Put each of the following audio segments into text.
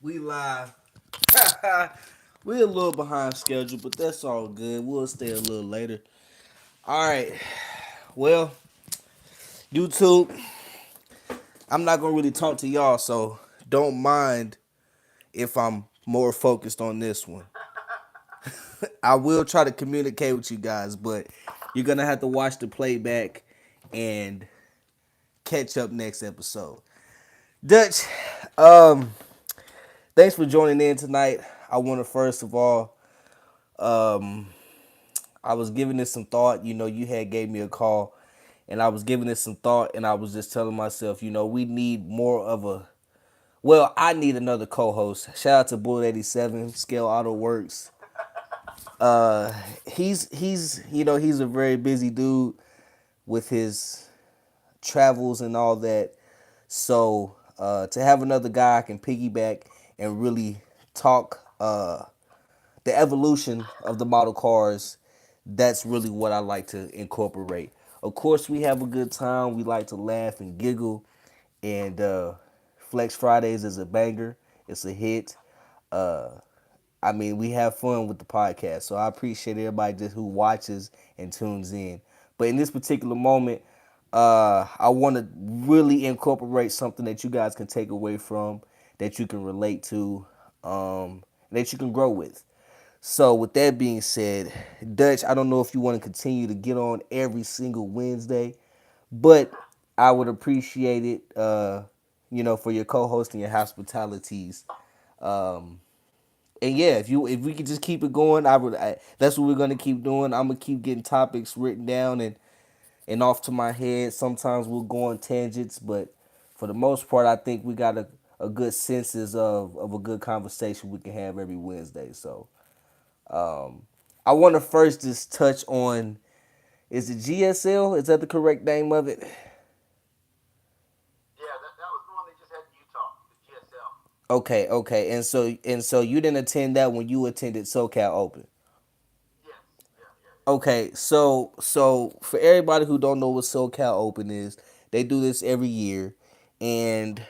We live. We a little behind schedule, but that's all good. We'll stay a little later. All right. Well, YouTube, I'm not gonna really talk to y'all, so don't mind if I'm more focused on this one. I will try to communicate with you guys, but you're gonna have to watch the playback and catch up next episode. Dutch, um, thanks for joining in tonight. I want to first of all, um, I was giving this some thought. You had gave me a call, and I was giving this some thought, and I was just telling myself, we need more of a. Well, I need another co-host. Shout out to Bullet 87, Scale Auto Works. Uh, he's a very busy dude with his travels and all that. So to have another guy I can piggyback and really talk the evolution of the model cars, that's really what I like to incorporate. Of course, we have a good time. We like to laugh and giggle. And Flex Fridays is a banger. It's a hit. Uh, I mean, we have fun with the podcast. So I appreciate everybody just who watches and tunes in. But in this particular moment, I want to really incorporate something that you guys can take away from, that you can relate to, that you can grow with. So with that being said, Dutch, I don't know if you want to continue to get on every single Wednesday, but I would appreciate it, for your co-host and your hospitalities. Um, and yeah, if we could just keep it going, that's what we're gonna keep doing. I'm gonna keep getting topics written down and off to my head. Sometimes we'll go on tangents, but for the most part, I think we got a good senses of a good conversation we can have every Wednesday. So I want to first just touch on, is it GSL? Is that the correct name of it? Yeah, that was the one they just had in Utah, the GSL. Okay, okay. And so you didn't attend that when you attended SoCal Open. Yes, yeah, yeah, yeah. Okay, so for everybody who don't know what SoCal Open is, they do this every year, and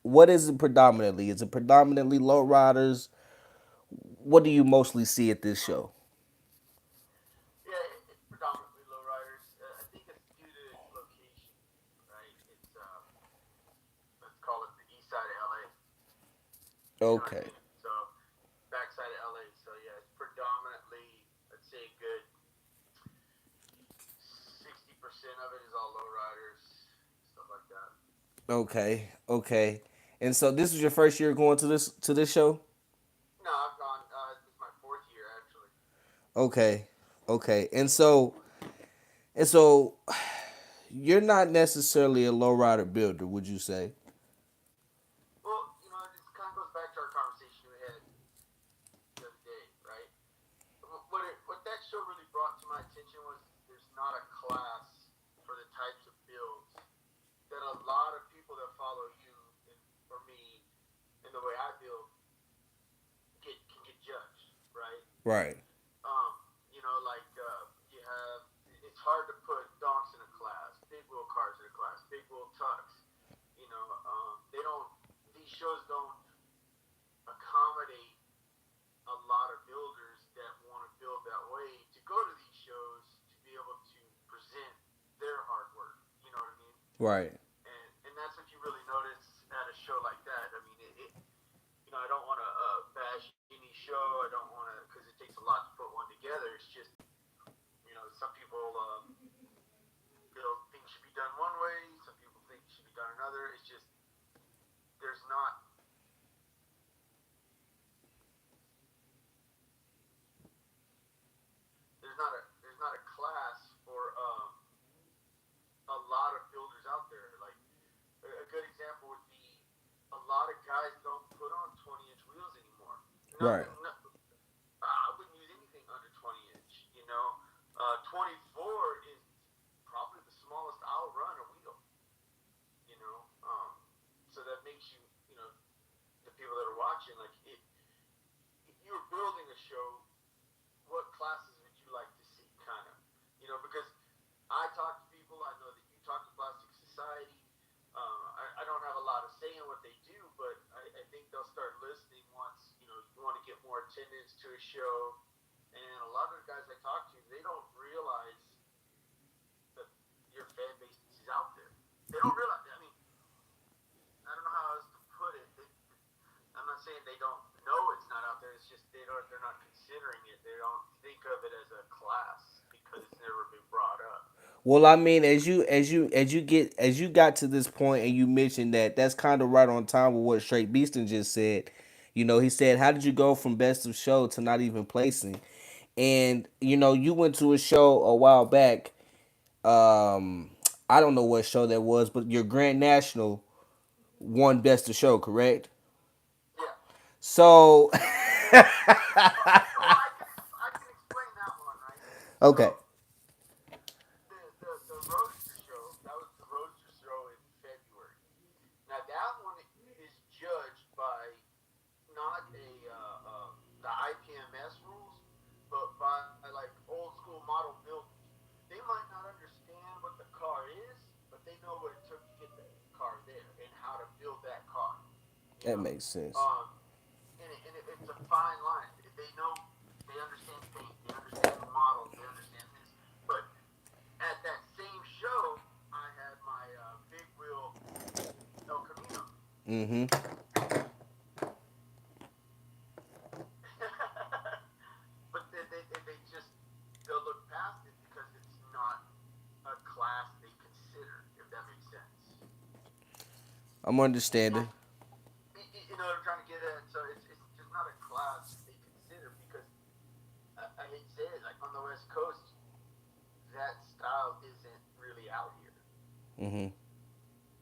what is it predominantly? Is it predominantly low riders? What do you mostly see at this show? Yeah, it's predominantly lowriders. I think it's due to its location, right? It's let's call it the east side of LA. You know what I Okay, mean? So backside of LA. So yeah, it's predominantly, let's say, a good 60% of it is all lowriders, stuff like that. okay, okay. And so this is your first year going to this show? No, I've gone. This is my fourth year actually. Okay, okay. And so you're not necessarily a lowrider builder, would you say? Well, this kind of goes back to our conversation we had the other day, right? What that show really brought to my attention was there's not a class for the types of builds that a lot of people that follow you and or me and the way I build get judged, right? Right. Like you have it's hard to put donks in a class, big wheel cars in a class, big wheel tucks. They don't. These shows don't accommodate a lot of builders that want to build that way to go to these shows to be able to present their hard work. You know what I mean? Right. And that's what you really notice at a show like that. I mean, I don't want to bash any show. I don't want to because it takes a lot to put one together. It's just some people feel things should be done one way. Some people think it should be done another. It's just there's not there's not a class for a lot of builders out there. Like a good example would be a lot of guys don't put on 20-inch wheels anymore. Right. No, I wouldn't use anything under 20 inch. 24 is probably the smallest I'll run a wheel. You know, so that makes you, the people that are watching, like if you were building a show, what classes would you like to see? Kind of, because I talk to people. I know that you talk to Plastic Society. I don't have a lot of say in what they do, but I think attendance to a show, and a lot of the guys I talk to, they don't realize that your fan base is out there. They don't realize. I mean, I don't know how else to put it. I'm not saying they don't know it's not out there. It's just they're not considering it. They don't think of it as a class because it's never been brought up. Well, I mean, as you got to this point and you mentioned that, that's kind of right on time with what Straight Beaston just said. You know, he said, "How did you go from best of show to not even placing?" And you know, you went to a show a while back. I don't know what show that was, but your Grand National won best of show, correct? Yeah. So, So I can explain that one, right? okay. So the roaster show, that was the roaster show in February. Now that one is judged by not the IPMS rules, but by like old school model builders. They might not understand what the car is, but they know what it took to get the car there and how to build that car. You That know, makes sense. um, it's a fine line. They know, they understand paint, they understand the models, they understand this. But at that same show, I had my big wheel El Camino. Mm-hmm. But they just they'll look past it because it's not a class they consider, if that makes sense. I'm understanding. You know what I'm trying to get at? So it's just not a class they consider because I hate to say it, like on the West Coast, that style isn't really out here. Mm-hmm.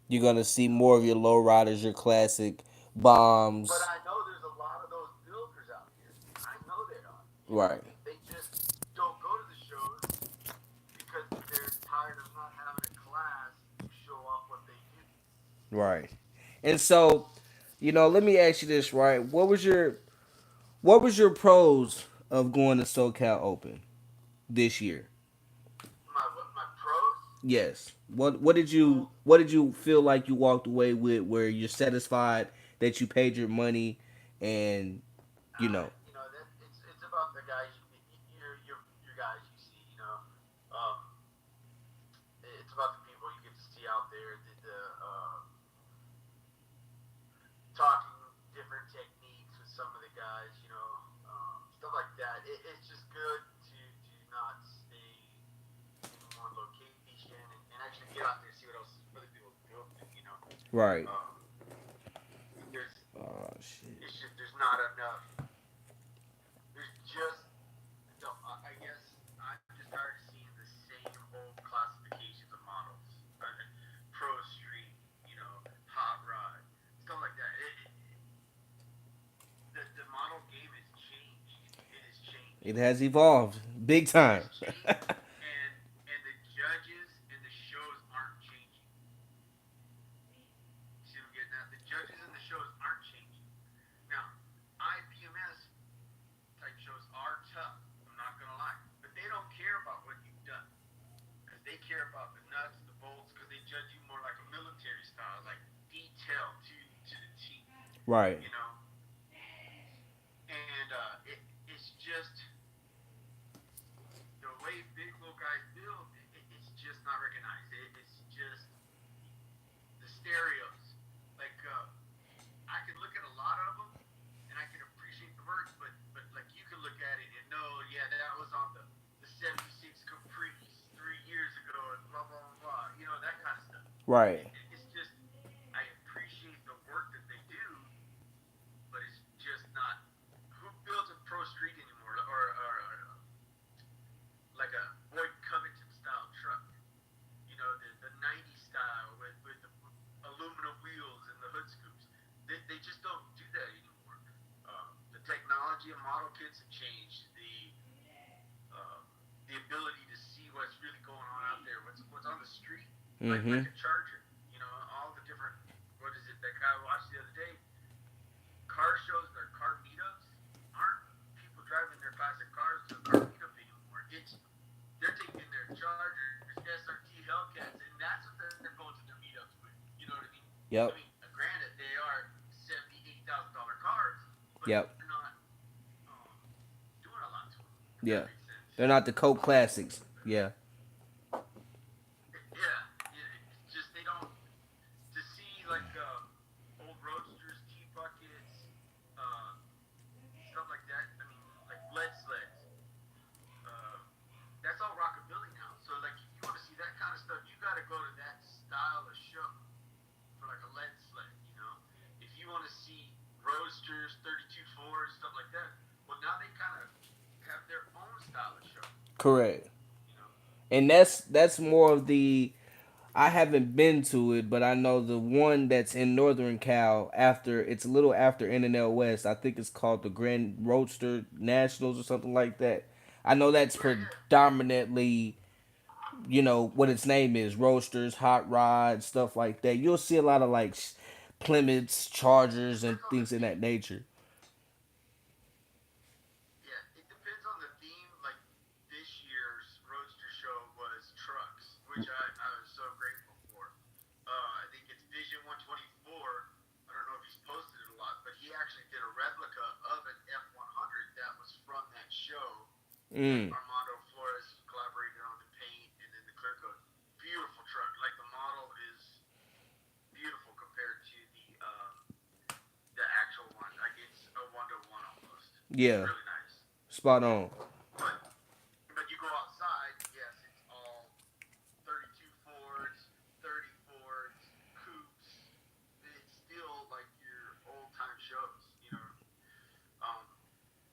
You're gonna You see know, more of your low riders, your classic but bombs. I know there's a lot of those builders out here. I know they are. You know, Right. they just don't go to the shows because they're tired of not having a class to show off what they do. Right. And so, you know, let me ask you this, right? What was your pros of going to SoCal Open this year? My pros. Yes. What did you feel like you walked away with where you're satisfied that you paid your money and you know. You know that it's about the guys your guys you see. You know, um, it's about the people you get to see out there. Talking different techniques with some of the guys. You know, stuff like that. It's just good to not stay in one location and actually get out there and see what else other people are building. You know, Right. um, there's Oh shit. it's just there's not enough. There's just no, I guess I'm just tired of seeing the same old classifications of models. Pro Street, you know, Hot Rod, stuff like that. The model game has changed. It has changed. It has evolved big It time. has changed, and the judges and the shows aren't changing. See what I'm getting at? The judges and the shows aren't changing. Now, IPMS type shows are tough. I'm not gonna lie, but they don't care about what you've done because they care about the nuts, the bolts, because they judge you more like a military style, like detail to the T. Right. You know, and it's just the way big little guys build. It's just not recognized. It's just the stereos. Like I can look at a lot of them and I can appreciate the work, but like you can look at it and know, yeah, that was on the 76 Caprice 3 years ago and blah blah blah blah. You know, that kind of stuff. Right. It's just I appreciate the work that they do, but it's just not who builds a pro street anymore or like a Boyd Covington style truck. You know, the 90s style with the aluminum wheels and the hood scoops. They just don't do that anymore. The technology of model kits have changed. The ability to see what's really going on out there, what's on the street, like Mm-hmm. a Charger. You know, all the different. What is it? That guy I watched the other day. Car shows or car meetups aren't people driving their classic cars to a car meetup anymore. They're taking their Chargers, SRT Hellcats, and that's what they're going to their meetups with. You know what I mean? I Yep. mean, granted, they are $70,000, $80,000 cars, but Yep. they're not. if that Yeah. makes sense. They're not the Coke classics. Yeah. Yeah, it's just they don't to see like old roadsters, tea buckets, uh, stuff like that. I mean, like lead sleds. Uh, that's all rockabilly now. So like, if you want to see that kind of stuff, you got to go to that style of show for like a lead sled. You know, if you want to see roadsters, 32 Fords, stuff like that. Well, now they kind of have their own style of show. Correct. You know. And that's more of the. I haven't been to it, but I know the one that's in Northern Cal. After it's a little after NNL West. I think it's called the Grand Roadster Nationals or something like that. I know that's Yeah, yeah, predominantly, what its name is, roasters, hot rods, stuff like that. You'll see a lot of like Plymouths, it Chargers, and depends on the things in that theme. nature. Yeah, it depends on the theme. Like this year's Roadster show was trucks, which I was so grateful for. I think it's Vision 124. I don't know if he's posted it a lot, but he actually did a replica of an F100 that was from that show. And Mm. Armando Flores collaborated on the paint and then the clear coat. Beautiful truck. Like the model is beautiful compared to the actual one. Like it's a 1-to-1 almost. It's Yeah, really nice. spot on. But you go outside, yes, it's all 32 Fords, 30 Fords, coupes. It's still like your old time shows, you know. Um,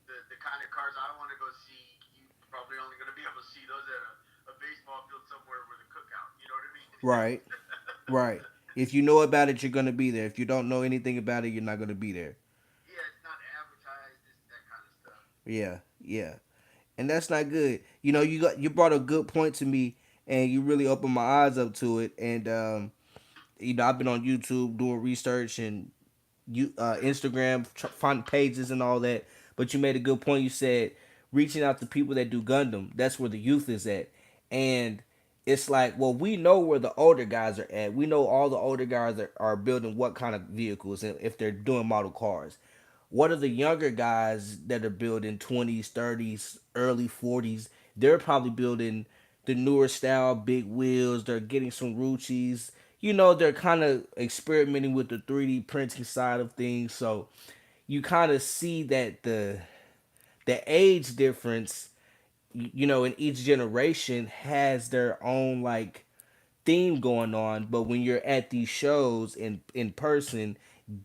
the kind of cars I want to go see, you probably only going to be able to see those at a baseball field somewhere with a cookout. You know what I mean? Right, right. If you know about it, you're gonna be there. If you don't know anything about it, you're not gonna be there. Yeah, it's not advertised. It's that kind of stuff. Yeah, yeah. And that's not good. You brought a good point to me, and you really opened my eyes up to it. And I've been on YouTube doing research and Instagram finding pages and all that. But you made a good point. You said reaching out to people that do Gundam. That's where the youth is at, and it's like, well, we know where the older guys are at. We know all the older guys are building what kind of vehicles and if they're doing model cars. What are the younger guys that are building 20s, 30s, early 40s? They're probably building the newer style, big wheels. They're getting some Ruchis. They're kind of experimenting with the 3D printing side of things. So you kind of see that the age difference, in each generation has their own like theme going on, but when you're at these shows in person,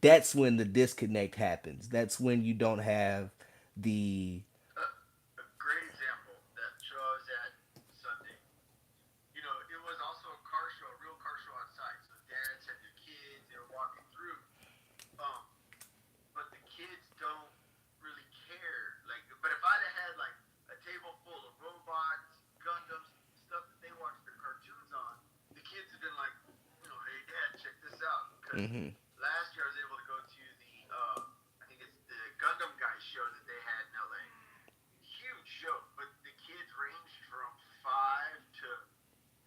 that's when the disconnect happens. That's when you don't have the A great example that show I was at Sunday. You know, it was also a car show, a real car show outside. So dads had their kids, they were walking through. Um, but the kids don't really care. Like, but if I'd have had like a table full of robots, Gundams, stuff that they watch their cartoons on, the kids have been like, hey dad, check this out. Because hmm last year I was able to go to the, I think it's the Gundam Guy show that they had in LA. Huge show, but the kids ranged from 5 to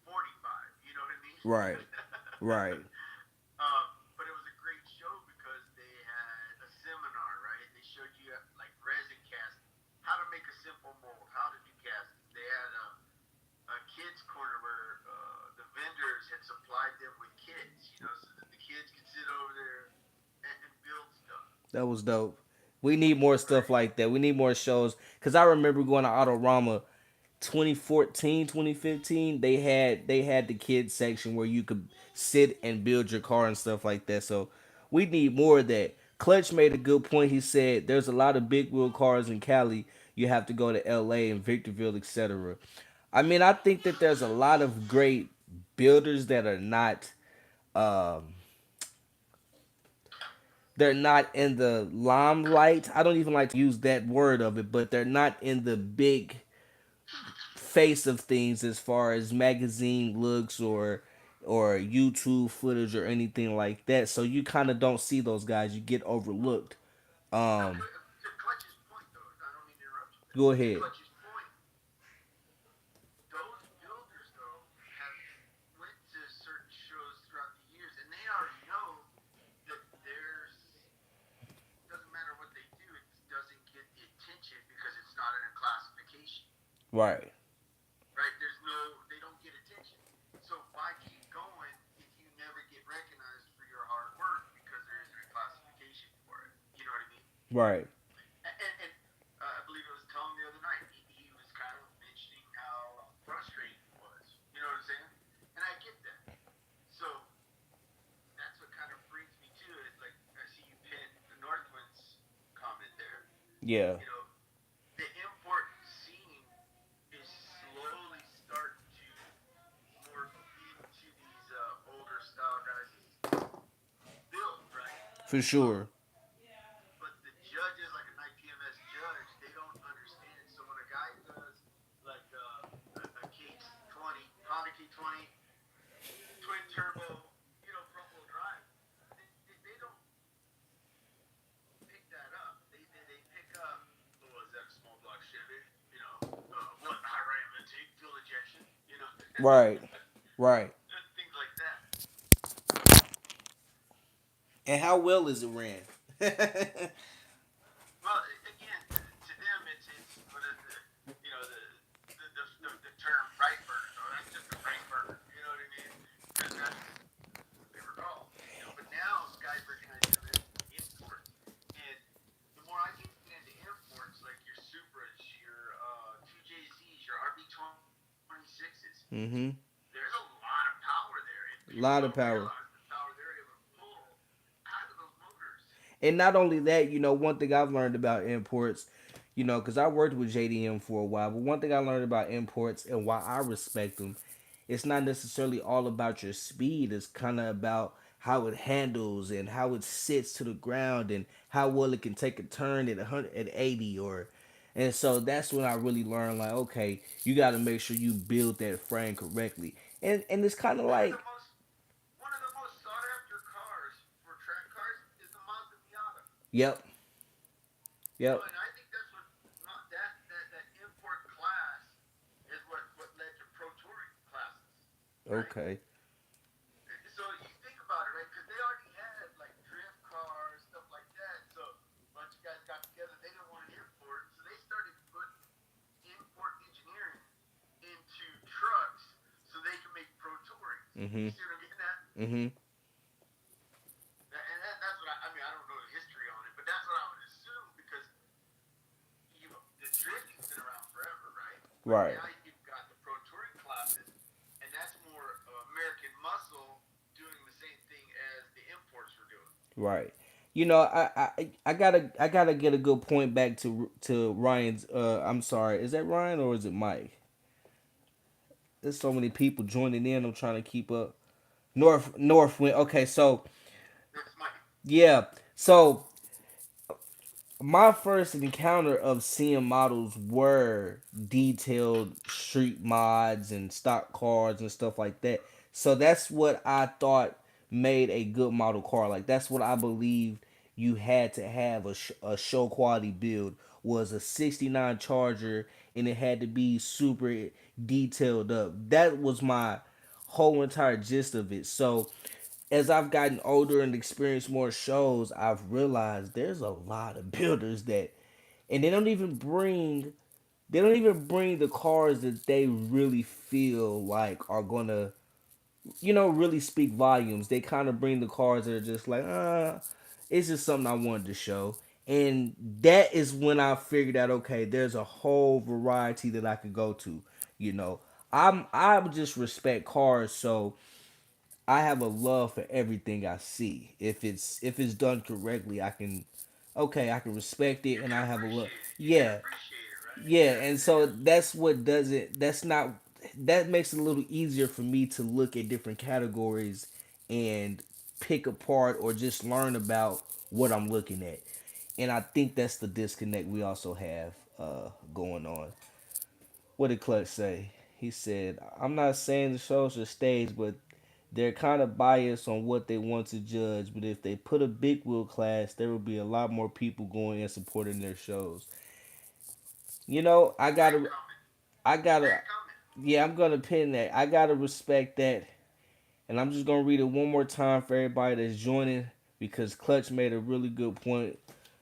45. You know what I mean? right, right, But it was a great show because they had a seminar, right? They showed you like resin cast, how to make a simple mold, how to do castings. They had a kids corner where the vendors had supplied them with kits, so that the kids could sit over there and build stuff, that was dope. We need more stuff right? like that. We need more shows because I remember going to Autorama 2014, 2015. They had the kids section where you could sit and build your car and stuff like that. So we need more of that. Clutch made a good point. He said there's a lot of big wheel cars in Cali. You have to go to LA and Victorville, etc. I mean, I think that there's a lot of great builders that are not um they're not in the limelight. I don't even like to use that word of it, but they're not in the big face of things as far as magazine looks or YouTube footage or anything like that. So you kind of don't see those guys. You get overlooked. Now, Um, to Clutch's point, though, I don't mean to interrupt you, but Go to ahead. Clutch's point, those builders though have went to certain shows throughout the years, and they already know that there's doesn't matter what they do, it doesn't get the attention because it's not in a classification. Right. right? There's no, they don't get attention. So why keep going if you never get recognized for your hard work because there isn't a classification for it? You know what I mean? Right. And I believe it was Tom the other night. He was kind of mentioning how frustrating it was. You know what I'm saying? And I get that. So that's what kind of brings me to it. Like I see you pin the Northwinds comment there. Yeah. You know, the import scene is slowly starting to morph into these older style guys' build, right? For But sure. but the judges, like a night PMS judge, they don't understand. So when a guy does like a K20, Honda K20, twin turbo, you know, front wheel drive, they don't pick that up. They pick up, oh, is that a small block Chevy? You know, what high rate of intake, fuel injection, you know, Right. Right. things like that. And how well is it ran? Well, again, to them, it's what is the, you know, the term right burner. Oh, that's just a right burner. You know what I mean? Because that's what they were called. You know, but now guys recognize them as imports, and the more I get into imports, like your Supras, your 2JZs, your RB26s, Mm-hmm. there's a lot of power there, and A people lot of don't power. realize the power they're able to pull out of those motors. And not only that, one thing I've learned about imports, because I worked with JDM for a while, but one thing I learned about imports and why I respect them, it's not necessarily all about your speed. It's kind of about how it handles and how it sits to the ground and how well it can take a turn at 100 at 80 or. And so that's when I really learned, like, okay, you got to make sure you build that frame correctly. And it's kind of One of like, the most One of the most sought after cars for track cars is the Mazda Miata. yep, You know, yep, and I think that's what that import class is what led to pro touring classes, right? okay, So you think about it, right? Because they already had like drift cars, stuff like that. So a bunch of guys got together. They didn't want an import, so they started putting import engineering into trucks so they can make pro tourings. mm-hmm, You see what I'm getting at? mm-hmm, And that's what I mean. I don't know the history on it, but that's what I would assume because the drifting's been around forever, right? But right. now you've got the pro touring classes, and that's more American muscle doing the same thing as the imports were doing. Right. I gotta get a good point back to Ryan's. I'm sorry. Is that Ryan or is it Mike? There's so many people joining in. I'm trying to keep up. Northwind. Okay, so That's my yeah. So my first encounter of seeing models were detailed street mods and stock cars and stuff like that. So that's what I thought made a good model car. Like that's what I believed you had to have a show quality build was a 69 Charger and it had to be super detailed up. That was my whole entire gist of it. So as I've gotten older and experienced more shows, I've realized there's a lot of builders that, and they don't even bring the cars that they really feel like are gonna, really speak volumes. They kind of bring the cars that are just like, it's just something I wanted to show. And that is when I figured out, okay, there's a whole variety that I could go to. You know, I just respect cars, so I have a love for everything I see. If it's done correctly, I can respect it, you and can I have a love. appreciate it. You can Yeah, appreciate it, right? yeah, Yeah, and yeah. so that's what does it. That's not that makes it a little easier for me to look at different categories and pick apart or just learn about what I'm looking at. And I think that's the disconnect we also have going on. What did Clutch say? He said, I'm not saying the shows are staged, but they're kind of biased on what they want to judge. But if they put a big wheel class, there will be a lot more people going and supporting their shows. I Great gotta, comment. I gotta, Great comment. yeah, I'm gonna pin that. I gotta respect that, and I'm just gonna read it one more time for everybody that's joining because Clutch made a really good point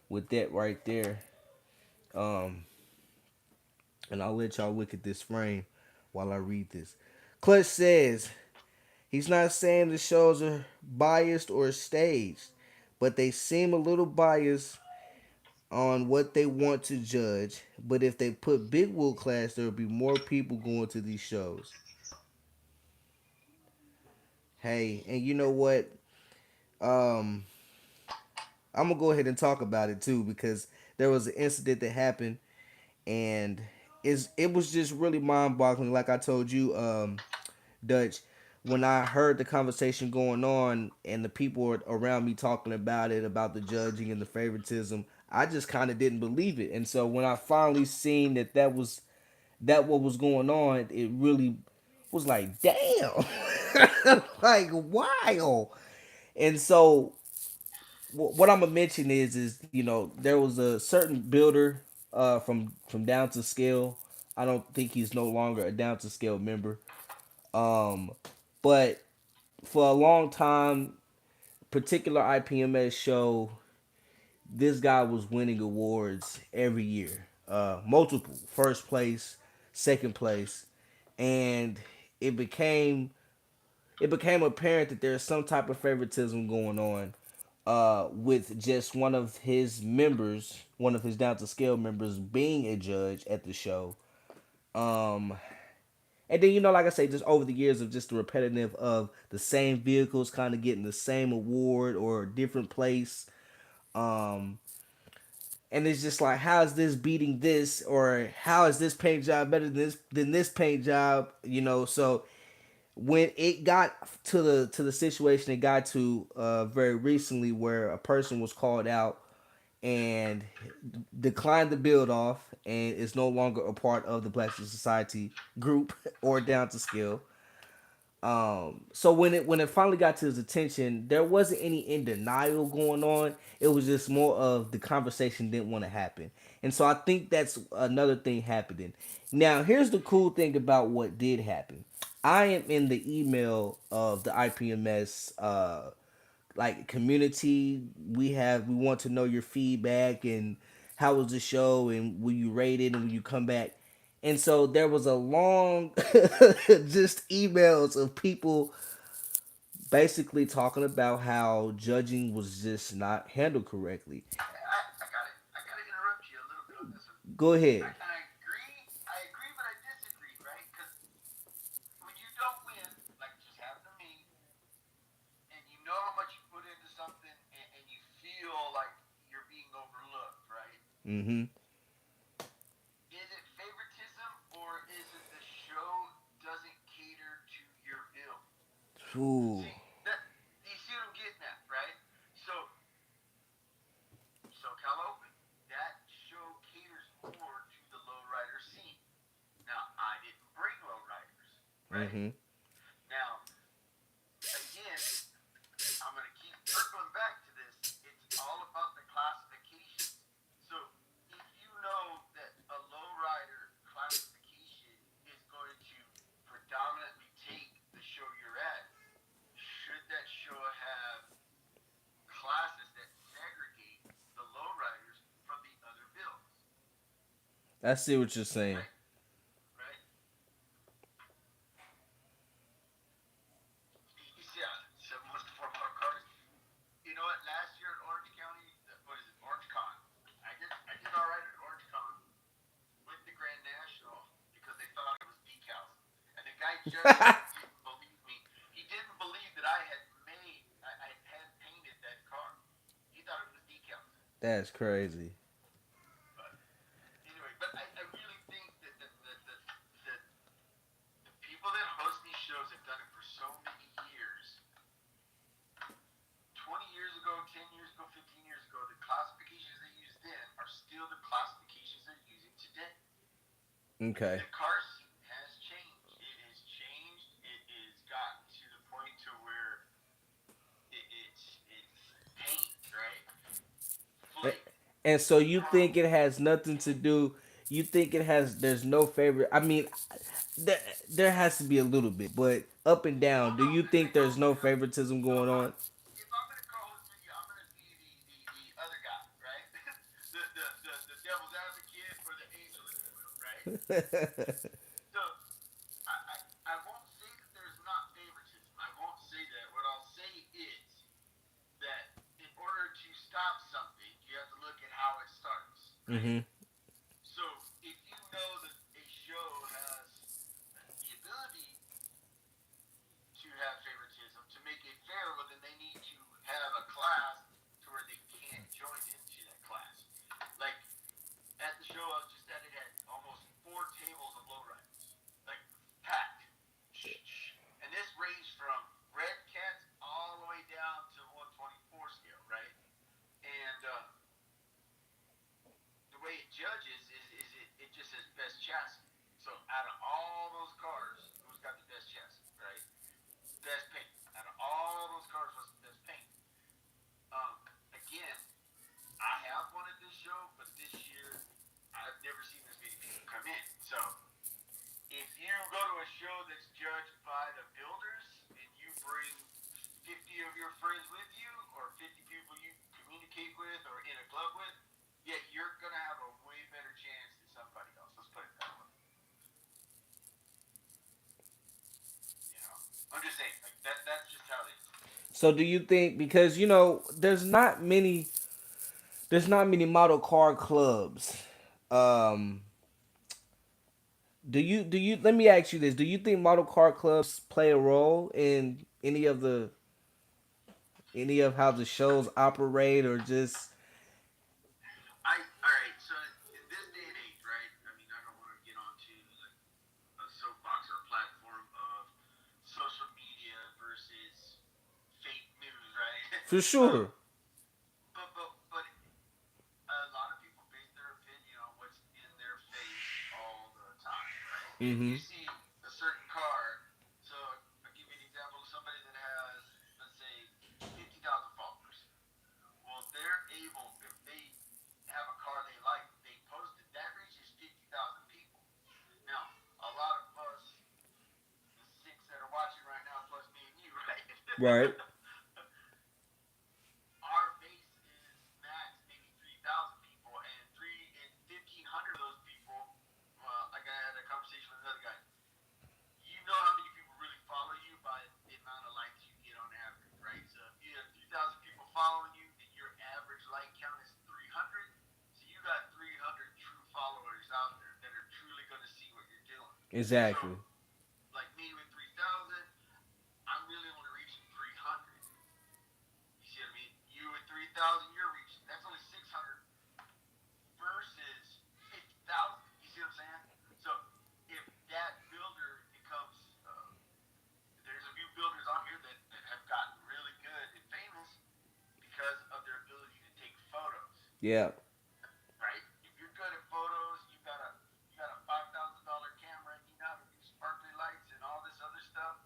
with that right there. Um, And I'll let y'all look at this frame while I read this. Clutch says he's not saying the shows are biased or staged, but they seem a little biased on what they want to judge. But if they put Big Wheel Clash, there will be more people going to these shows. Hey, and you know what? Um, I'm gonna go ahead and talk about it too because there was an incident that happened, and it was just really mind-boggling. Like I told you, Dutch, when I heard the conversation going on and the people around me talking about it, about the judging and the favoritism, I just kind of didn't believe it. And so when I finally seen that what was going on, it really was like, damn, like wow. And so what I'm gonna mention is there was a certain builder from Down to Scale. I don't think he's no longer a Down to Scale member. Um, but for a long time, particular IPMS show, this guy was winning awards every year, multiple first place, second place, and it became it became apparent that there's some type of favoritism going on with just one of his members, one of his down to scale members, being a judge at the show. Um, and then like I say, just over the years of just the repetitive of the same vehicles kind of getting the same award or a different place. Um, and it's just like, how is this beating this, or how is this paint job better than this paint job? So when it got to the situation it got to very recently, where a person was called out and declined the build off and is no longer a part of the Black Society group or down to scale. So when it finally got to his attention, there wasn't any in denial going on. It was just more of the conversation didn't want to happen, and so I think that's another thing happening. Now, here's the cool thing about what did happen. I am in the email of the IPMS like community. We want to know your feedback and how was the show and will you rate it and will you come back. And so there was a long just emails of people basically talking about how judging was just not handled correctly. I gotta interrupt you a little bit on this one. Go ahead. I agree, but I disagree, right? Because when you don't win, like just happened to me, and you know how much you put into something, and you feel like you're being overlooked, right? Mm-hmm. Is it favoritism, or is it the show doesn't cater to your bill? Ooh. See that? You see what I'm getting at, right? So SoCal Open, that show caters more to the lowrider scene. Now, I didn't bring lowriders, right? Mm-hmm. Now, again, I'm going to keep circling back to this. It's all about the classifications. So, if you know that a lowrider classification is going to predominantly take the show you're at, should that show have classes that segregate the lowriders from the other builds? I see what you're saying. Right? Right? Yeah, 7 was the 4 cars. You know what? Last year in Orange County, what is it? Orange Con. I did all right at Orange Con with the Grand National because they thought it was decals, and the guy judging it didn't believe me. He didn't believe that I had painted that car. He thought it was decals. That's crazy. But anyway, but I really think that the the people that host these shows have done it for so many years. 20 years ago, 10 years ago, 15 years ago, the classifications they used then are still the classifications they're using today. Okay. The car scene has changed. It has changed. It is gotten to the point to where it's paint, right? Flake, And so you think chrome. it has nothing to do? You think it has? There's no favorite. I mean, there, there has to be a little bit, but up and Well, down. Do no, you think there's no favoritism so going on? if I'm gonna co-host with you, I'm gonna be the other guy, right? The devil's advocate or the angel, if you will, right? So I won't say that there's not favoritism. I won't say that. What I'll say is that in order to stop something, you have to look at how it starts, right? Mhm. So if you know that a show has the ability to have favoritism to make it fair, well then they need to have a class to where they can't join into that class. Like at the show I was just at, it had almost 4 tables of lowriders, like packed, and this ranged from red cats all the way down to 124 scale, right? And the way it judges is it just says best chassis. So out of all those cars, who's got the best chassis, right? Best paint. Out of all those cars, what's the best paint? Um, Again, I have one at this show, but this year I've never seen this many people come in. So if you go to a show that's judged by the builders and you bring 50 of your friends with you or 50 people you communicate with or in a club with, yeah, you're going to have a way better chance than somebody else. Let's put it that way. You know, I'm just saying, like that's just how it is. So do you think, because there's not many model car clubs. Um do you let me ask you this. Do you think model car clubs play a role in any of how the shows operate, or just All right. So in this day and age, right? I mean, I don't want to get onto like a soapbox or a platform of social media versus fake news, right? for um, sure? but a lot of people base their opinion on what's in their face all the time, right? If you Mhm. see a certain car, so I'll give you an example of somebody that has, let's say, 50,000 followers. Well, they're able, if they have a car they like, they post it, that reaches 50,000 people. Now, a lot of us, the six that are watching right now, plus me and you, right? Right. Our base is max maybe 3,000 people, and 1,500 of those people, like I had a conversation with another guy. You know how many people really follow you by the amount of likes you get on average, right? So if you have 3,000 people following you, and your average like count is 300, so you got 300 true followers out there that are truly going to see what you're doing. So, Exactly. like me with 3,000, I'm really only reaching 300. You see what I mean? You with 3,000, you're reaching. That's only 600 versus 50,000. You see what I'm saying? So if that builder becomes, there's a few builders on here that have gotten really good and famous because of their ability to take photos, Yeah. right? If you're good at photos, you got a $5,000 camera, and you know how to do sparkly lights and all this other stuff.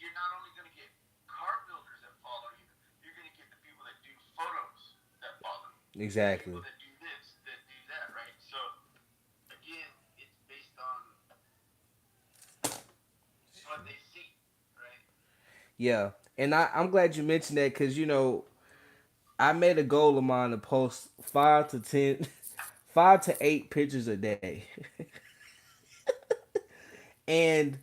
You're not only gonna get car builders that follow you, you're gonna get the people that do photos that follow you, the people Exactly. that do this, that do that, right? So again, it's based on what they see, right? Yeah. And I'm glad you mentioned that, because I made a goal of mine to post 5 to 10, 5 to 8 pictures a day. And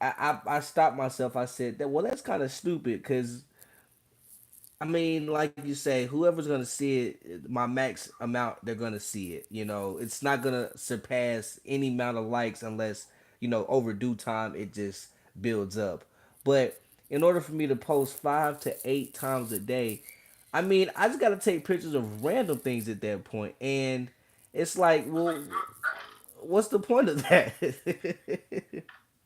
I stopped myself. I said that, well, that's kind of stupid, because I mean, like you say, whoever's gonna see it, my max amount, they're gonna see it. It's not gonna surpass any amount of likes unless over due time it just builds up. But in order for me to post 5 to 8 times a day, I mean, I just gotta take pictures of random things at that point, and it's like, It's well, like, right? what's the point of that?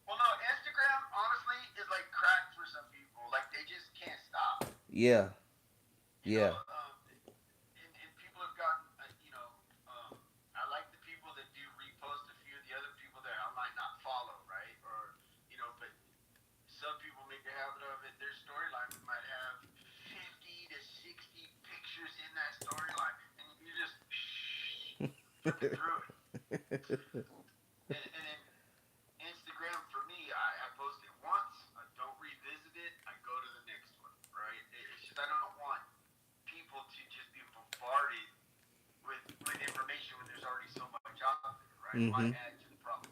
Well, no, Instagram honestly is like crack for some people. Like they just can't stop. Yeah, You know, yeah, and people have gotten, I like the people that do repost a few of the other people that I might not follow, right? Or, but some people make a habit of it. Their storyline might have 50 to 60 pictures in that storyline, and you just flipping through it. And then Instagram for me, I post it once, I don't revisit it, I go to the next one, right? It's just I don't want people to just be bombarded with information when there's already so much out there, right? right? It might add to the problem.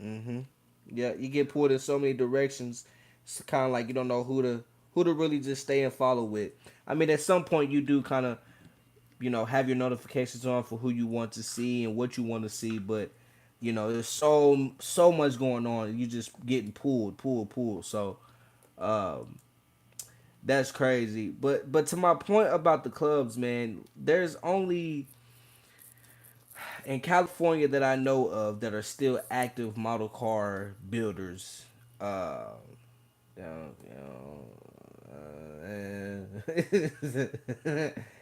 Mm-hmm. Yeah, you get pulled in so many directions. It's kind of like you don't know who to really just stay and follow with. I mean, at some point you do kind of have your notifications on for who you want to see and what you want to see, but there's so much going on. You just getting pulled. So um, that's crazy. But to my point about the clubs, man, there's only in California that I know of that are still active model car builders. Uh,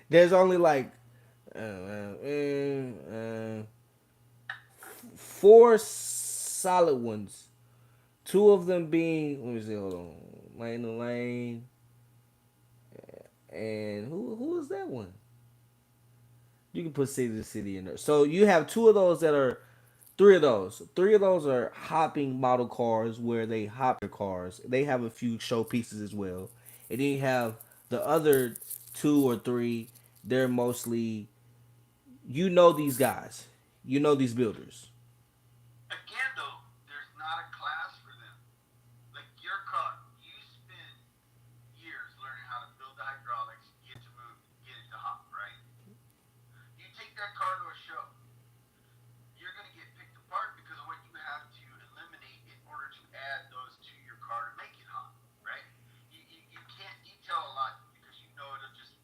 there's only like four solid ones. Two of them being, let me see, hold on, Lane to Lane, and who is that one? You can put City to City in there. So you have two of those that are three of those. Three of those are hopping model cars where they hop their cars. They have a few show pieces as well. And then you have the other two or three. They're mostly these guys. These builders. Again, though, there's not a class for them. Like your car, you spend years learning how to build the hydraulics, get it to move, get it to hop, right? You take that car to a show, you're going to get picked apart because of what you have to eliminate in order to add those to your car to make it hop, right? You can't detail a lot because you know it'll just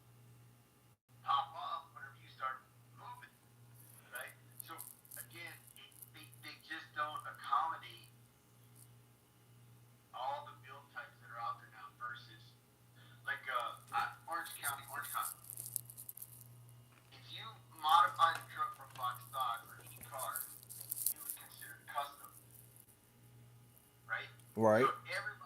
pop off whenever you start moving, right? So again, they just don't accommodate all the build types that are out there now versus like Orange County. If you modify the truck from box stock or any car, you would consider it custom, right? So Right. every